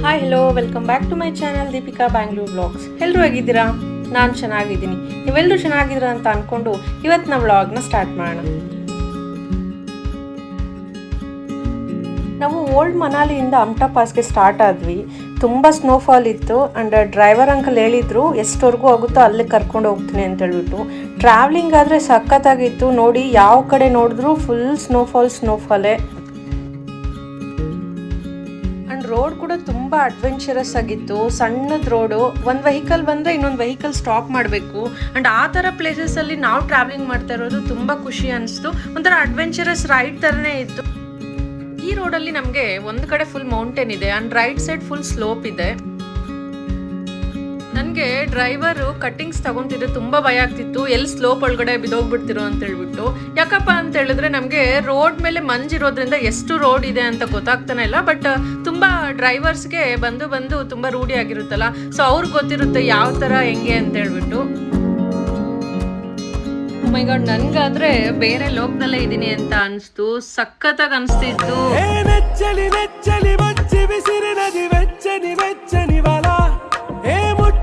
Hi hello welcome back to my channel Deepika Bangalore vlogs. ಎಲ್ಲರೂ ಹೇಗಿದ್ದೀರಾ? ನಾನು ಚೆನ್ನಾಗಿದ್ದೀನಿ. ನೀವೆಲ್ಲರೂ ಚೆನ್ನಾಗಿದ್ದೀರಾ ಅಂತ ಅಂದ್ಕೊಂಡು ಇವತ್ತಿನ ವ್ಲಾಗ್ನ ಸ್ಟಾರ್ಟ್ ಮಾಡೋಣ. ನಾವು ಓಲ್ಡ್ ಮನಾಲಿಯಿಂದ ಅಮ್ಟಾ ಪಾಸ್ಗೆ ಸ್ಟಾರ್ಟ್ ಆದ್ವಿ. ತುಂಬ ಸ್ನೋಫಾಲ್ ಇತ್ತು ಆ್ಯಂಡ್ ಡ್ರೈವರ್ ಅಂಕಲ್ ಹೇಳಿದ್ರು ಎಷ್ಟವರೆಗೂ ಆಗುತ್ತೋ ಅಲ್ಲಿಗೆ ಕರ್ಕೊಂಡು ಹೋಗ್ತೀನಿ ಅಂತ ಹೇಳ್ಬಿಟ್ಟು. ಟ್ರಾವೆಲಿಂಗ್ ಆದರೆ ಸಖತ್ತಾಗಿತ್ತು. ನೋಡಿ, ಯಾವ ಕಡೆ ನೋಡಿದ್ರು ಫುಲ್ ಸ್ನೋಫಾಲೇ. ರೋಡ್ ಕೂಡ ತುಂಬ ಅಡ್ವೆಂಚರಸ್ ಆಗಿತ್ತು. ಸಣ್ಣದ ರೋಡು, ಒಂದು ವೆಹಿಕಲ್ ಬಂದರೆ ಇನ್ನೊಂದು ವೆಹಿಕಲ್ ಸ್ಟಾಪ್ ಮಾಡಬೇಕು. ಆ್ಯಂಡ್ ಆ ಥರ ಪ್ಲೇಸಸಲ್ಲಿ ನಾವು ಟ್ರಾವೆಲಿಂಗ್ ಮಾಡ್ತಾ ಇರೋದು ತುಂಬ ಖುಷಿ ಅನಿಸ್ತು. ಒಂಥರ ಅಡ್ವೆಂಚರಸ್ ರೈಡ್ ಥರನೇ ಇತ್ತು. ಈ ರೋಡಲ್ಲಿ ನಮಗೆ ಒಂದು ಕಡೆ ಫುಲ್ ಮೌಂಟೇನ್ ಇದೆ and right side full slope ಇದೆ. ನನಗೆ ಡ್ರೈವರು ಕಟ್ಟಿಂಗ್ಸ್ ತಗೊತಿದ್ರೆ ತುಂಬ ಭಯ ಆಗ್ತಿತ್ತು, ಎಲ್ಲಿ ಸ್ಲೋಪ್ ಒಳಗಡೆ ಬಿದ್ದೋಗ್ಬಿಡ್ತಿರೋ ಅಂತ ಹೇಳ್ಬಿಟ್ಟು. ಯಾಕಪ್ಪ ಅಂತ ಹೇಳಿದ್ರೆ ನಮಗೆ ರೋಡ್ ಮೇಲೆ ಮಂಜಿರೋದ್ರಿಂದ ಎಷ್ಟು ರೋಡ್ ಇದೆ ಅಂತ ಗೊತ್ತಾಗ್ತಾನೆ ಇಲ್ಲ. ಬಟ್ ತುಂಬ ಡ್ರೈವರ್ಸ್ಗೆ ಬಂದು ತುಂಬ ರೂಢಿ ಆಗಿರುತ್ತಲ್ಲ, ಸೊ ಅವ್ರಿಗೆ ಗೊತ್ತಿರುತ್ತೆ ಯಾವ ಥರ ಹೆಂಗೆ ಅಂತ ಹೇಳ್ಬಿಟ್ಟು. ಮೈ ಗಾಡ್, ನನ್ಗಾದ್ರೆ ಬೇರೆ ಲೋಕದಲ್ಲೇ ಇದೀನಿ ಅಂತ ಅನಿಸ್ತು. ಸಖತ್ತಾಗಿ ಅನಿಸ್ತಿತ್ತು.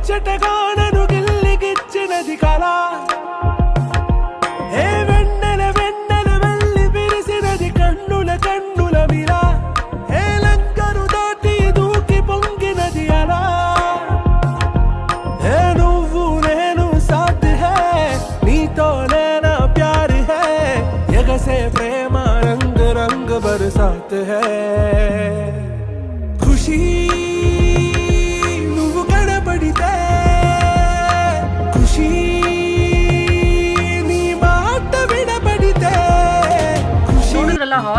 చెటగానను గిల్లిగిచ్చినది కళ ఏ వెన్నెల వెళ్ళి విరిసినది కన్నుల మిల ఏ లంకరు దాటి దూకి పొంగినది అలా ఏ నువ్వు నేను సాథ్ హై నీతోనే నా ప్యార్ హై ఎగసే ప్రేమ రంగ్ రంగ్ బరసాత్ హై ఖుషీ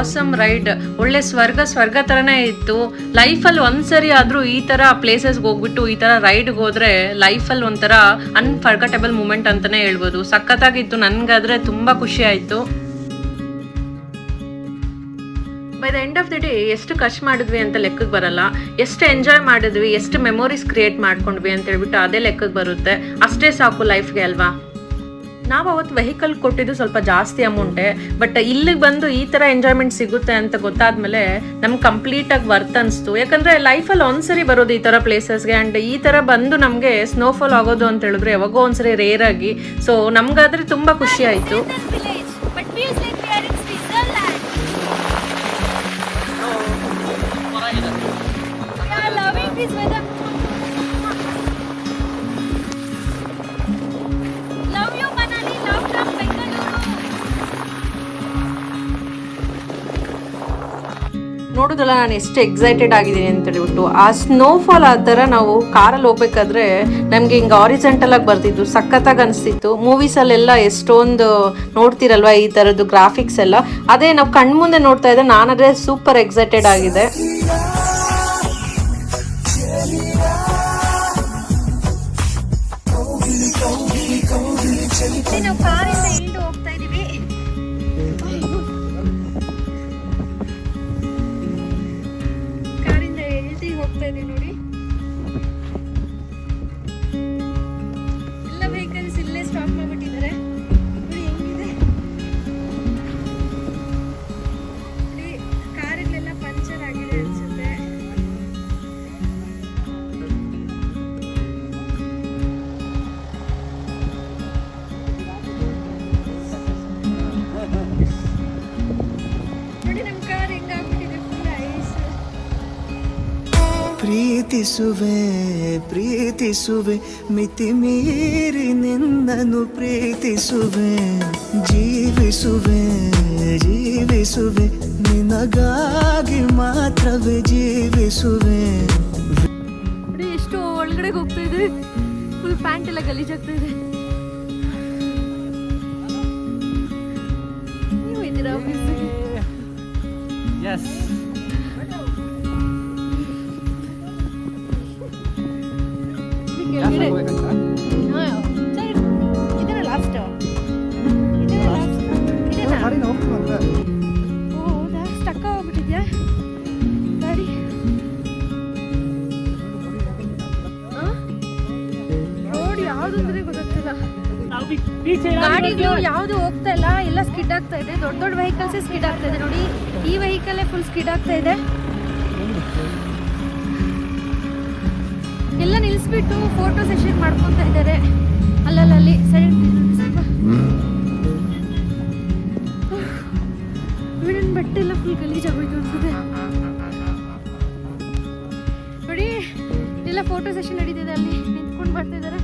ಆಸಮ್ ರೈಡ್, ಒಳ್ಳೆ ಸ್ವರ್ಗ ತರನೇ ಇತ್ತು. ಲೈಫಲ್ಲಿ ಒಂದ್ಸರಿ ಆದ್ರೂ ಈ ತರ ಪ್ಲೇಸಸ್ಗೆ ಹೋಗ್ಬಿಟ್ಟು ಈ ತರ ರೈಡ್ಗೆ ಹೋದ್ರೆ ಲೈಫಲ್ಲಿ ಒಂಥರ ಅನ್ಫರ್ಗಟಬಲ್ ಮೂಮೆಂಟ್ ಅಂತಾನೆ ಹೇಳ್ಬೋದು. ಸಖತ್ತಾಗಿತ್ತು. ನನ್ಗಾದ್ರೆ ತುಂಬಾ ಖುಷಿ ಆಯ್ತು. By the end of the day ಎಷ್ಟು ಖರ್ಚು ಮಾಡಿದ್ವಿ ಅಂತ ಲೆಕ್ಕಕ್ಕೆ ಬರಲ್ಲ, ಎಷ್ಟು ಎಂಜಾಯ್ ಮಾಡಿದ್ವಿ, ಎಷ್ಟು ಮೆಮೊರೀಸ್ ಕ್ರಿಯೇಟ್ ಮಾಡ್ಕೊಂಡ್ವಿ ಅಂತ ಹೇಳ್ಬಿಟ್ಟು ಅದೇ ಲೆಕ್ಕಕ್ಕೆ ಬರುತ್ತೆ. ಅಷ್ಟೇ ಸಾಕು ಲೈಫ್ಗೆ ಅಲ್ವಾ. ನಾವು ಅವತ್ತು ವೆಹಿಕಲ್ ಕೊಟ್ಟಿದ್ದು ಸ್ವಲ್ಪ ಜಾಸ್ತಿ ಅಮೌಂಟೇ, ಬಟ್ ಇಲ್ಲಿಗೆ ಬಂದು ಈ ಥರ ಎಂಜಾಯ್ಮೆಂಟ್ ಸಿಗುತ್ತೆ ಅಂತ ಗೊತ್ತಾದ್ಮೇಲೆ ನಮ್ಗೆ ಕಂಪ್ಲೀಟಾಗಿ ವರ್ತ್ ಅನಿಸ್ತು. ಯಾಕಂದರೆ ಲೈಫಲ್ಲಿ ಒಂದ್ಸರಿ ಬರೋದು ಈ ಥರ ಪ್ಲೇಸಸ್ಗೆ, ಆ್ಯಂಡ್ ಈ ಥರ ಬಂದು ನಮಗೆ ಸ್ನೋಫಾಲ್ ಆಗೋದು ಅಂತ ಹೇಳಿದ್ರೆ ಯಾವಾಗೋ ಒಂದ್ಸರಿ ರೇರ್ ಆಗಿ. ಸೊ ನಮ್ಗಾದ್ರೆ ತುಂಬ ಖುಷಿ ಆಯಿತು. ನೋಡೋದಲ್ಲ ನಾನು ಎಷ್ಟು ಎಕ್ಸೈಟೆಡ್ ಆಗಿದ್ದೀನಿ ಅಂತ ಹೇಳ್ಬಿಟ್ಟು. ಆ ಸ್ನೋಫಾಲ್ ಆ ಥರ ನಾವು ಕಾರಲ್ಲಿ ಹೋಗ್ಬೇಕಾದ್ರೆ ನಮಗೆ ಹಿಂಗೆ ಆರಿಜೆಂಟಲ್ ಆಗಿ ಬರ್ತಿತ್ತು, ಸಖತ್ತಾಗಿ ಅನಿಸ್ತಿತ್ತು. ಮೂವೀಸಲ್ಲೆಲ್ಲ ಎಷ್ಟೊಂದು ನೋಡ್ತಿರಲ್ವ ಈ ಥರದ್ದು ಗ್ರಾಫಿಕ್ಸ್ ಎಲ್ಲ, ಅದೇ ನಾವು ಕಣ್ಮುಂದೆ ನೋಡ್ತಾ ಇದ್ದೆ. ನಾನಾದ್ರೆ ಸೂಪರ್ ಎಕ್ಸೈಟೆಡ್ ಆಗಿದೆ. ನೋಡಿ, ಎಲ್ಲ ವೆಹಿಕಲ್ಸ್ ಇಲ್ಲೇ ಸ್ಟಾಪ್ ಮಾಡ್ಬಿಟ್ಟಿದ್ದಾರೆ. ನೋಡಿ ಹೆಂಗಿದೆ, ಕಾರಿಗೆಲ್ಲ ಪಂಚರ್ ಆಗಿದೆ ಅನ್ಸುತ್ತೆ. ನೋಡಿ ನಮ್ಮ ಕಾರ್ ಹೆಂಗಾಗ್ಬಿಟ್ಟಿದೆ, ಫುಲ್ ಐಸ್. ಪ್ರೀತಿಸುವೆ ಮಿತಿ ಮೀರಿ ನಿನ್ನನ್ನು ಪ್ರೀತಿಸುವೆ, ಜೀವಿಸುವೆ ನಿನಗಾಗಿ ಮಾತ್ರವೇ ಜೀವಿಸುವೆ. ಎಷ್ಟು ಒಳಗಡೆ ಹೋಗ್ತಾ ಇದೆ, ಫುಲ್ ಪ್ಯಾಂಟ್ ಎಲ್ಲ ಗಲೀಜಾಗ್ತಾ ಇದೆ. ನೀವು ಇದ್ದೀರಾ ಆಫೀಸಿಗೆ? ಎಸ್. ಸ್ಟಕ್ ಆಗ್ಬಿಟ್ಟಿದ್ಯಾ ಗಾಡಿ? ರೋಡ್ ಯಾವ್ದು ಅಂದ್ರೆ ಗೊತ್ತಾಗ್ತಿಲ್ಲ. ಗಾಡಿಗಳು ಯಾವ್ದು ಹೋಗ್ತಾ ಇಲ್ಲ, ಎಲ್ಲ ಸ್ಕಿಡ್ ಆಗ್ತಾ ಇದೆ. ದೊಡ್ಡ ದೊಡ್ಡ ವೆಹಿಕಲ್ಸ್ ಸ್ಕಿಡ್ ಆಗ್ತಾ ಇದೆ. ನೋಡಿ, ಈ ವೆಹಿಕಲ್ ಫುಲ್ ಸ್ಕಿಡ್ ಆಗ್ತಾ ಇದೆ. ನಿಲ್ಲಿಸ್ಬಿಟ್ಟು ಫೋಟೋ ಸೆಷನ್ ಮಾಡ್ಕೊತಾ ಇದ್ದಾರೆ ಅಲ್ಲಲ್ಲಿ ಸೈಡ್. ಸ್ವಲ್ಪ ನನ್ನ ಬಟ್ಟೆ ಎಲ್ಲ ಫುಲ್ ಗಲೀಜಾಗೋಯ್ತು ಅನ್ಸುತ್ತೆ ನೋಡಿ. ಎಲ್ಲ ಫೋಟೋ ಸೆಷನ್ ನಡೀತಿದೆ, ಅಲ್ಲಿ ನಿಂತ್ಕೊಂಡು ಬರ್ತಾ ಇದ್ದಾರೆ.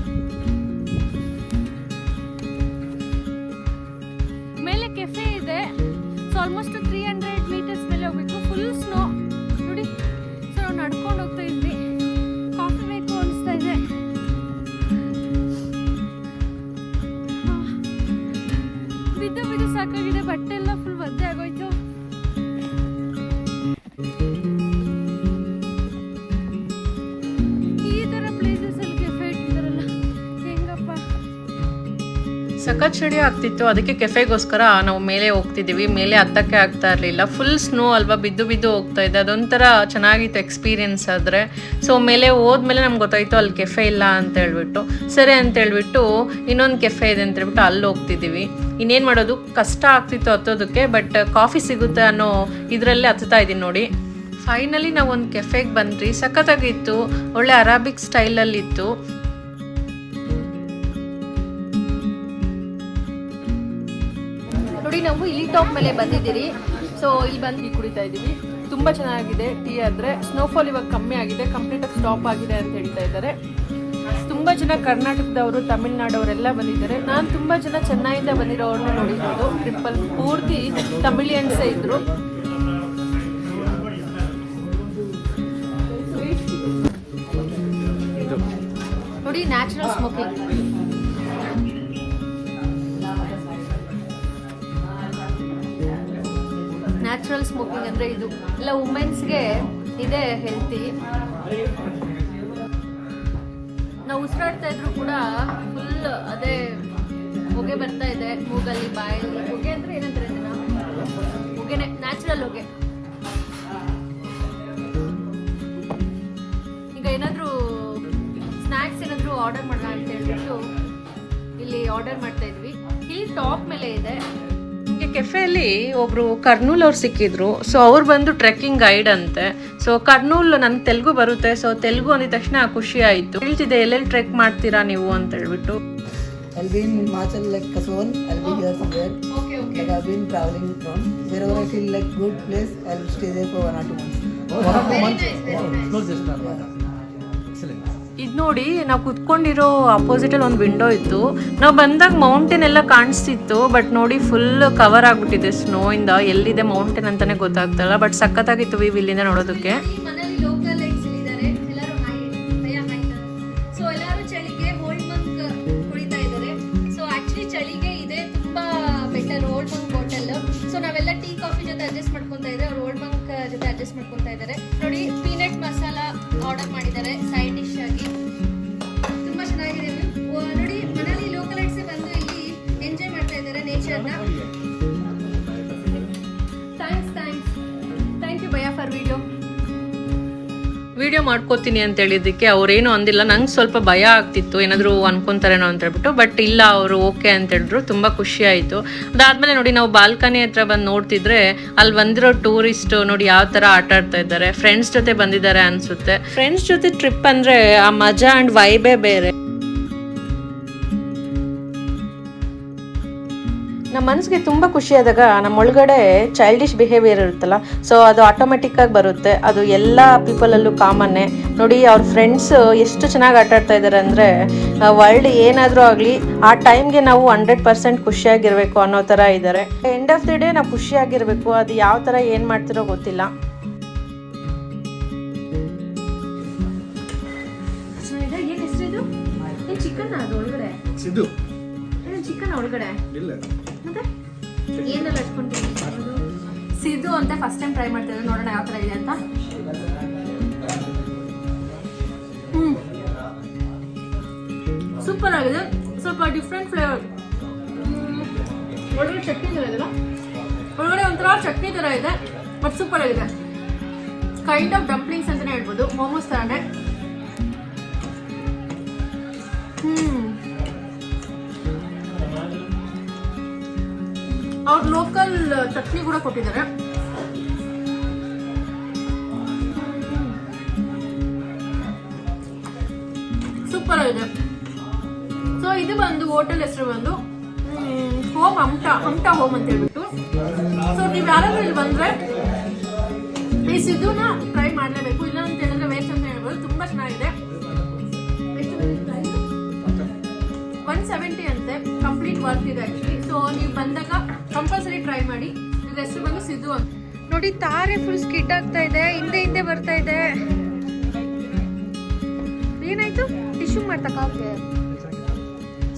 ಮೇಲೆ ಕೆಫೆ ಇದೆ. ಸೊ ಆಲ್ಮೋಸ್ಟ್ 300 ಮೀಟರ್ಸ್ ಮೇಲೆ ಹೋಗ್ಬೇಕು. ಫುಲ್ ಸ್ನೋ ನೋಡಿ. ಸೊ ನಾವು ನಡ್ಕೊಂಡು ಹೋಗ್ತಾ ಇದ್ವಿ. ಕಾಫಿ ಬೇಕು ಅನಿಸ್ತಾ ಇದೆ. ಬಿದ್ದು ಬಿದ್ದು ಸಾಕಾಗಿದೆ. ಬಟ್ಟೆ ಎಲ್ಲ ಫುಲ್ ಒದ್ದೆ ಆಗೋಯ್ತು. ಈ ತರ ಪ್ಲೇಸಸ್ ಅಲ್ಲಿ ಕೆಫೆ ಇಟ್ಟಿದಾರಲ್ಲ, ಹೆಂಗಪ್ಪ. ಸಖತ್ ಚಳಿ ಆಗ್ತಿತ್ತು, ಅದಕ್ಕೆ ಕೆಫೆಗೋಸ್ಕರ ನಾವು ಮೇಲೆ ಹೋಗ್ತಿದ್ದೀವಿ. ಮೇಲೆ ಹತ್ತಕ್ಕೆ ಆಗ್ತಾ ಇರಲಿಲ್ಲ, ಫುಲ್ ಸ್ನೋ ಅಲ್ವಾ, ಬಿದ್ದು ಬಿದ್ದು ಹೋಗ್ತಾ ಇದೆ. ಅದೊಂಥರ ಚೆನ್ನಾಗಿತ್ತು ಎಕ್ಸ್ಪೀರಿಯನ್ಸ್ ಆದರೆ. ಸೊ ಮೇಲೆ ಹೋದ್ಮೇಲೆ ನಮ್ಗೆ ಗೊತ್ತಾಯಿತು ಅಲ್ಲಿ ಕೆಫೆ ಇಲ್ಲ ಅಂತ ಹೇಳ್ಬಿಟ್ಟು, ಸರಿ ಅಂತ ಹೇಳ್ಬಿಟ್ಟು ಇನ್ನೊಂದು ಕೆಫೆ ಇದೆ ಅಂತ ಹೇಳ್ಬಿಟ್ಟು ಅಲ್ಲಿ ಹೋಗ್ತಿದ್ದೀವಿ. ಇನ್ನೇನು ಮಾಡೋದು, ಕಷ್ಟ ಆಗ್ತಿತ್ತು ಹತ್ತೋದಕ್ಕೆ, ಬಟ್ ಕಾಫಿ ಸಿಗುತ್ತೆ ಅನ್ನೋ ಇದರಲ್ಲೇ ಹತ್ತುತ್ತಾ ಇದ್ದೀನಿ ನೋಡಿ. ಫೈನಲಿ ನಾವು ಒಂದು ಕೆಫೆಗೆ ಬಂದ್ರಿ. ಸಖತ್ತಾಗಿತ್ತು, ಒಳ್ಳೆ ಅರಾಬಿಕ್ ಸ್ಟೈಲಲ್ಲಿತ್ತು. ನೋಡಿ ನಾವು ಇಲ್ಲಿ ಟಾಪ್ ಮೇಲೆ ಬಂದಿದ್ದೀರಿ. ಸೊ ಇಲ್ಲಿ ಬಂದು ಟೀ ಕುಡಿತಾ ಇದ್ದೀವಿ. ತುಂಬ ಚೆನ್ನಾಗಿದೆ ಟೀ. ಆದರೆ ಸ್ನೋಫಾಲ್ ಇವಾಗ ಕಮ್ಮಿ ಆಗಿದೆ, ಕಂಪ್ಲೀಟಾಗಿ ಸ್ಟಾಪ್ ಆಗಿದೆ ಅಂತ ಹೇಳ್ತಾ ಇದ್ದಾರೆ. ತುಂಬ ಜನ ಕರ್ನಾಟಕದವರು, ತಮಿಳ್ನಾಡವರೆಲ್ಲ ಬಂದಿದ್ದಾರೆ. ನಾನು ತುಂಬ ಜನ ಚೆನ್ನೈಯಿಂದ ಬಂದಿರೋರನ್ನ ನೋಡಿರೋದು. ಟ್ರಿಪ್ಪಲ್ಲಿ ಪೂರ್ತಿ ತಮಿಳಿಯನ್ಸೇ ಇದ್ರು. ನೋಡಿ ನ್ಯಾಚುರಲ್ ಸ್ಮೋಕಿಂಗ್. ನ್ಯಾಚುರಲ್ ಸ್ಮೋಕಿಂಗ್ ಅಂದರೆ ಇದು ಎಲ್ಲ ವುಮೆನ್ಸ್ಗೆ ಇದೆ ಹೆಲ್ತಿ. ನಾವು ಉಸಿರಾಡ್ತಾ ಇದ್ರು ಕೂಡ ಫುಲ್ ಅದೇ ಹೊಗೆ ಬರ್ತಾ ಇದೆ ಮೂಗಲ್ಲಿ, ಬಾಯಲ್ಲಿ. ಹೊಗೆ ಅಂದರೆ ಏನಂತಾರೆ ಇದನ್ನ? ಹೊಗೆನೆ, ನ್ಯಾಚುರಲ್ ಹೊಗೆ. ಈಗ ಏನಾದರೂ ಸ್ನ್ಯಾಕ್ಸ್ ಏನಾದರೂ ಆರ್ಡರ್ ಮಾಡೋಣ ಅಂತ ಹೇಳ್ಬಿಟ್ಟು ಇಲ್ಲಿ ಆರ್ಡರ್ ಮಾಡ್ತಾ ಇದ್ವಿ. ಇಲ್ಲಿ ಟಾಪ್ ಮೇಲೆ ಇದೆ. ನಿಮಗೆ ಕೆಫೆಯಲ್ಲಿ ಒಬ್ರು ಕರ್ನೂಲ್ ಅವ್ರು ಸಿಕ್ಕಿದ್ರು. ಸೊ ಅವ್ರು ಬಂದು ಟ್ರೆಕ್ಕಿಂಗ್ ಗೈಡ್ ಅಂತೆ. ಸೊ ಕರ್ನೂಲ್ ನನ್ಗೆ ತೆಲುಗು ಬರುತ್ತೆ. ಸೊ ತೆಲುಗು ಅಂದಿದ ತಕ್ಷಣ ಖುಷಿ ಆಯಿತು. ಹೇಳ್ತಿದ್ದೆ ಎಲ್ಲೆಲ್ಲಿ ಟ್ರೆಕ್ ಮಾಡ್ತೀರಾ ನೀವು ಅಂತ ಹೇಳ್ಬಿಟ್ಟು. I'll be in Himachal, like Kasol. I'll be here somewhere. Okay. Like I've been traveling from wherever I feel like good place, I'll stay there for 1 or 2 months. ಇದು ನೋಡಿ, ನಾವು ಕುತ್ಕೊಂಡಿರೋ ಅಪೋಸಿಟಲ್ಲಿ ಒಂದು ವಿಂಡೋ ಇತ್ತು. ನಾವು ಬಂದಾಗ ಮೌಂಟೇನ್ ಎಲ್ಲ ಕಾಣಿಸ್ತಿತ್ತು, ಬಟ್ ನೋಡಿ full cover ಆಗಿಬಿಟ್ಟಿದೆ ಸ್ನೋಯಿಂದ. ಎಲ್ಲಿದೆ ಮೌಂಟೇನ್ ಅಂತಾನೆ ಗೊತ್ತಾಗ್ತಲ್ಲ, ಬಟ್ ಸಖತ್ತಾಗಿತ್ತು ವ್ಯೂ ಇಲ್ಲಿಂದ ನೋಡೋದಕ್ಕೆ. ಮನೇಲಿ ಲೋಕಲ್ ಲೈಟ್ಸ್ ಇದ್ದಾರೆ. ಎಲ್ಲರೂ ಸೊ ಎಲ್ಲರೂ ಚಳಿಗೆ ಓಲ್ಡ್ ಮಂಕ್ ಕುಡಿತಾ ಇದ್ದಾರೆ. ಸೊ ಆಕ್ಚುಲಿ ಚಳಿಗೆ ಇದೆ ತುಂಬಾ ಬೆಟರ್ ಓಲ್ಡ್ ಮಂಕ್ ಬಾಟಲ್. ಸೊ ನಾವೆಲ್ಲ ಟೀ ಕಾಫಿ ಜೊತೆ ಅಡ್ಜಸ್ಟ್ ಮಾಡ್ಕೊಂತಾ ಇದ್ದಾರೆ. ಅವ್ರು ಓಲ್ಡ್ ಮಂಕ್ ಜೊತೆ ಅಡ್ಜಸ್ಟ್ ಮಾಡ್ಕೊಂತಾ ಇದ್ದಾರೆ. ನೋಡಿ ಪೀನಟ್ ಮಸಾಲ ಆರ್ಡರ್ ಮಾಡಿದ್ದಾರೆ ಸೈಡ್ ಡಿಶ್ ಆಗಿ. ತುಂಬಾ ಚೆನ್ನಾಗಿದೆ. ನೋಡಿ ಮನೇಲಿ ಲೋಕಲ್ ಲೈಟ್ಸ್ ಬಂದು ಇಲ್ಲಿ ಎಂಜಾಯ್ ಮಾಡ್ತಾ ಇದ್ದಾರೆ ನೇಚರ್ನ. ಥ್ಯಾಂಕ್ ಯು ಭಯ್ಯ ಫಾರ್ ವಿಡಿಯೋ ಮಾಡ್ಕೋತೀನಿ ಅಂತ ಹೇಳಿದ್ದಕ್ಕೆ ಅವ್ರೇನು ಅಂದಿಲ್ಲ. ನಂಗೆ ಸ್ವಲ್ಪ ಭಯ ಆಗ್ತಿತ್ತು, ಏನಾದರೂ ಅನ್ಕೊಂತಾರೇನೋ ಅಂತ ಹೇಳ್ಬಿಟ್ಟು. ಬಟ್ ಇಲ್ಲ, ಅವರು ಓಕೆ ಅಂತ ಹೇಳಿದ್ರು. ತುಂಬ ಖುಷಿ ಆಯಿತು. ಅದಾದಮೇಲೆ ನೋಡಿ ನಾವು ಬಾಲ್ಕನಿ ಹತ್ರ ಬಂದು ನೋಡ್ತಿದ್ರೆ ಅಲ್ಲಿ ಬಂದಿರೋ ಟೂರಿಸ್ಟ್ ನೋಡಿ ಯಾವ ಥರ ಆಟ ಆಡ್ತಾ ಇದ್ದಾರೆ. ಫ್ರೆಂಡ್ಸ್ ಜೊತೆ ಬಂದಿದ್ದಾರೆ ಅನಿಸುತ್ತೆ. ಫ್ರೆಂಡ್ಸ್ ಜೊತೆ ಟ್ರಿಪ್ ಅಂದರೆ ಆ ಮಜಾ ಆ್ಯಂಡ್ ವೈಬೇ ಬೇರೆ. ನಮ್ಮ ಮನಸ್ಸಿಗೆ ತುಂಬ ಖುಷಿಯಾದಾಗ ನಮ್ಮೊಳಗಡೆ ಚೈಲ್ಡಿಶ್ ಬಿಹೇವಿಯರ್ ಇರುತ್ತಲ್ಲ, ಸೊ ಅದು ಆಟೋಮೆಟಿಕ್ಕಾಗಿ ಬರುತ್ತೆ. ಅದು ಎಲ್ಲ ಪೀಪಲಲ್ಲೂ ಕಾಮನ್ನೇ. ನೋಡಿ ಅವ್ರ ಫ್ರೆಂಡ್ಸ್ ಎಷ್ಟು ಚೆನ್ನಾಗಿ ಆಟ ಆಡ್ತಾ ಇದ್ದಾರೆ ಅಂದರೆ, ವರ್ಲ್ಡ್ ಏನಾದರೂ ಆಗಲಿ ಆ ಟೈಮ್ಗೆ ನಾವು 100% ಖುಷಿಯಾಗಿರಬೇಕು ಅನ್ನೋ ಥರ ಇದ್ದಾರೆ. ಎಂಡ್ ಆಫ್ ದಿ ಡೇ ನಾವು ಖುಷಿಯಾಗಿರಬೇಕು. ಅದು ಯಾವ ಥರ ಏನು ಮಾಡ್ತಿರೋ ಗೊತ್ತಿಲ್ಲ. ಚಿಕನ್ ಅದು ಒಳಗಡೆ ಚಿಕನ್ ಒಳಗಡೆ ಮತ್ತೆ ಏನೆಲ್ಲ ಹಚ್ಕೊಂತೀನಿ. ಸಿದ್ದು ಅಂತ ಫಸ್ಟ್ ಟೈಮ್ ಟ್ರೈ ಮಾಡ್ತಾ ಇದ್ದಾರೆ. ನೋಡೋಣ ಯಾವ ಥರ ಇದೆ ಅಂತ. ಸೂಪರ್ ಆಗಿದೆ. ಸ್ವಲ್ಪ ಡಿಫ್ರೆಂಟ್ ಫ್ಲೇವರ್. ಒಳಗಡೆ ಚಟ್ನಿ ಥರ ಇದೆಲ್ಲ, ಒಳಗಡೆ ಒಂಥರ ಚಟ್ನಿ ಥರ ಇದೆ, ಬಟ್ ಸೂಪರ್ ಆಗಿದೆ. ಕೈಂಡ್ ಆಫ್ ಡಂಪ್ಲಿಂಗ್ಸ್ ಅಂತಲೇ ಹೇಳ್ಬೋದು, ಮೋಮೋಸ್ ಥರನೇ. ಅವ್ರು ಲೋಕಲ್ ಚಟ್ನಿ ಕೂಡ ಕೊಟ್ಟಿದ್ದಾರೆ. ಸೂಪರ್ ಆಗಿದೆ. ಸೊ ಇದು ಬಂದು ಹೋಟೆಲ್ ಹೆಸರು ಬಂದು ಹೋಮ್ ಹಂಟ ಹೋಮ್ ಅಂತ ಹೇಳ್ಬಿಟ್ಟು. ಸೊ ನೀವು ಯಾರಾದ್ರೂ ಇಲ್ಲಿ ಬಂದ್ರೆ ಈ ಸಿದ್ದುನ ಟ್ರೈ ಮಾಡಲೇಬೇಕು. ಇಲ್ಲ ಅಂತ ಹೇಳಿದ್ರೆ ವೇಸ್ಟ್ ಅಂತ ಹೇಳ್ಬೋದು. ತುಂಬಾ ಚೆನ್ನಾಗಿದೆ. 170 ಅಂತೆ, ಕಂಪ್ಲೀಟ್ ವರ್ಕ್ ಇದೆ ಆಕ್ಚುಲಿ. ಸೊ ನೀವು ಬಂದಾಗ ಕಂಪಲ್ಸರಿ ಟ್ರೈ ಮಾಡಿ. ಇದ್ರ ಹೆಸರು ಬಂದು ಸಿದ್ದು ಅಂತ. ನೋಡಿ ತಾರೆ ಫುಲ್ ಸ್ಕಿಡ್ ಆಗ್ತಾ ಇದೆ, ಹಿಂದೆ ಬರ್ತಾ ಇದೆ. ಏನಾಯ್ತು? ಟಿಶ್ಯೂ ಮಾಡ್ತಾ ಕಾರ್ಗೆ.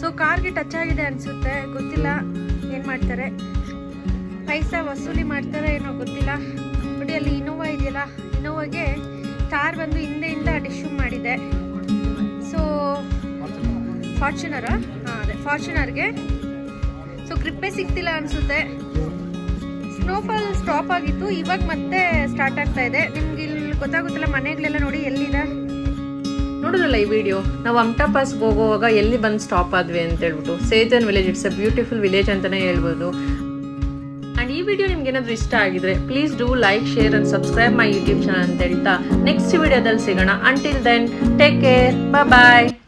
ಸೊ ಕಾರ್ಗೆ ಟಚ್ ಆಗಿದೆ ಅನ್ಸುತ್ತೆ, ಗೊತ್ತಿಲ್ಲ ಏನ್ ಮಾಡ್ತಾರೆ. ಪೈಸಾ ವಸೂಲಿ ಮಾಡ್ತಾರೆ ಏನೋ ಗೊತ್ತಿಲ್ಲ. ನೋಡಿ ಅಲ್ಲಿ ಇನೋವಾ ಇದೆಯಲ್ಲ, ಇನೋವಾಗೆ ಕಾರ್ ಬಂದು ಹಿಂದೆಯಿಂದ ಟಿಶ್ಯೂ ಮಾಡಿದೆ. ಸೊ ಫಾರ್ಚುನರಾ? ಹಾಂ ಅದೇ ಫಾರ್ಚುನರ್ಗೆ. ಸೊ ಗ್ರಿಪ್ಪೇ ಸಿಗ್ತಿಲ್ಲ ಅನಿಸುತ್ತೆ. ಸ್ನೋಫಾಲ್ ಸ್ಟಾಪ್ ಆಗಿತ್ತು, ಇವಾಗ ಮತ್ತೆ ಸ್ಟಾರ್ಟ್ ಆಗ್ತಾ ಇದೆ. ನಿಮ್ಗೆ ಇಲ್ಲಿ ಗೊತ್ತಾಗುತ್ತಲ್ಲ ಮನೆಗಳೆಲ್ಲ ನೋಡಿ ಎಲ್ಲಿದೆ. ನೋಡಿದ್ರಲ್ಲ ಈ ವಿಡಿಯೋ, ನಾವು ಹಂಪಾ ಪಾಸ್ಗೆ ಹೋಗುವಾಗ ಎಲ್ಲಿ ಬಂದು ಸ್ಟಾಪ್ ಆದ್ವಿ ಅಂತ ಹೇಳ್ಬಿಟ್ಟು. Satan village, it's a beautiful village ಅಂತಲೇ ಹೇಳ್ಬೋದು. ಆ್ಯಂಡ್ ಈ ವಿಡಿಯೋ ನಿಮ್ಗೆ ಏನಾದರೂ ಇಷ್ಟ ಆಗಿದ್ರೆ please do like, share and subscribe my YouTube channel ಅಂತ ಹೇಳ್ತಾ ನೆಕ್ಸ್ಟ್ ವಿಡಿಯೋದಲ್ಲಿ ಸಿಗೋಣ. ಅಂಟಿಲ್ ದೆನ್ ಟೇಕ್ ಕೇರ್, ಬಾಯ್.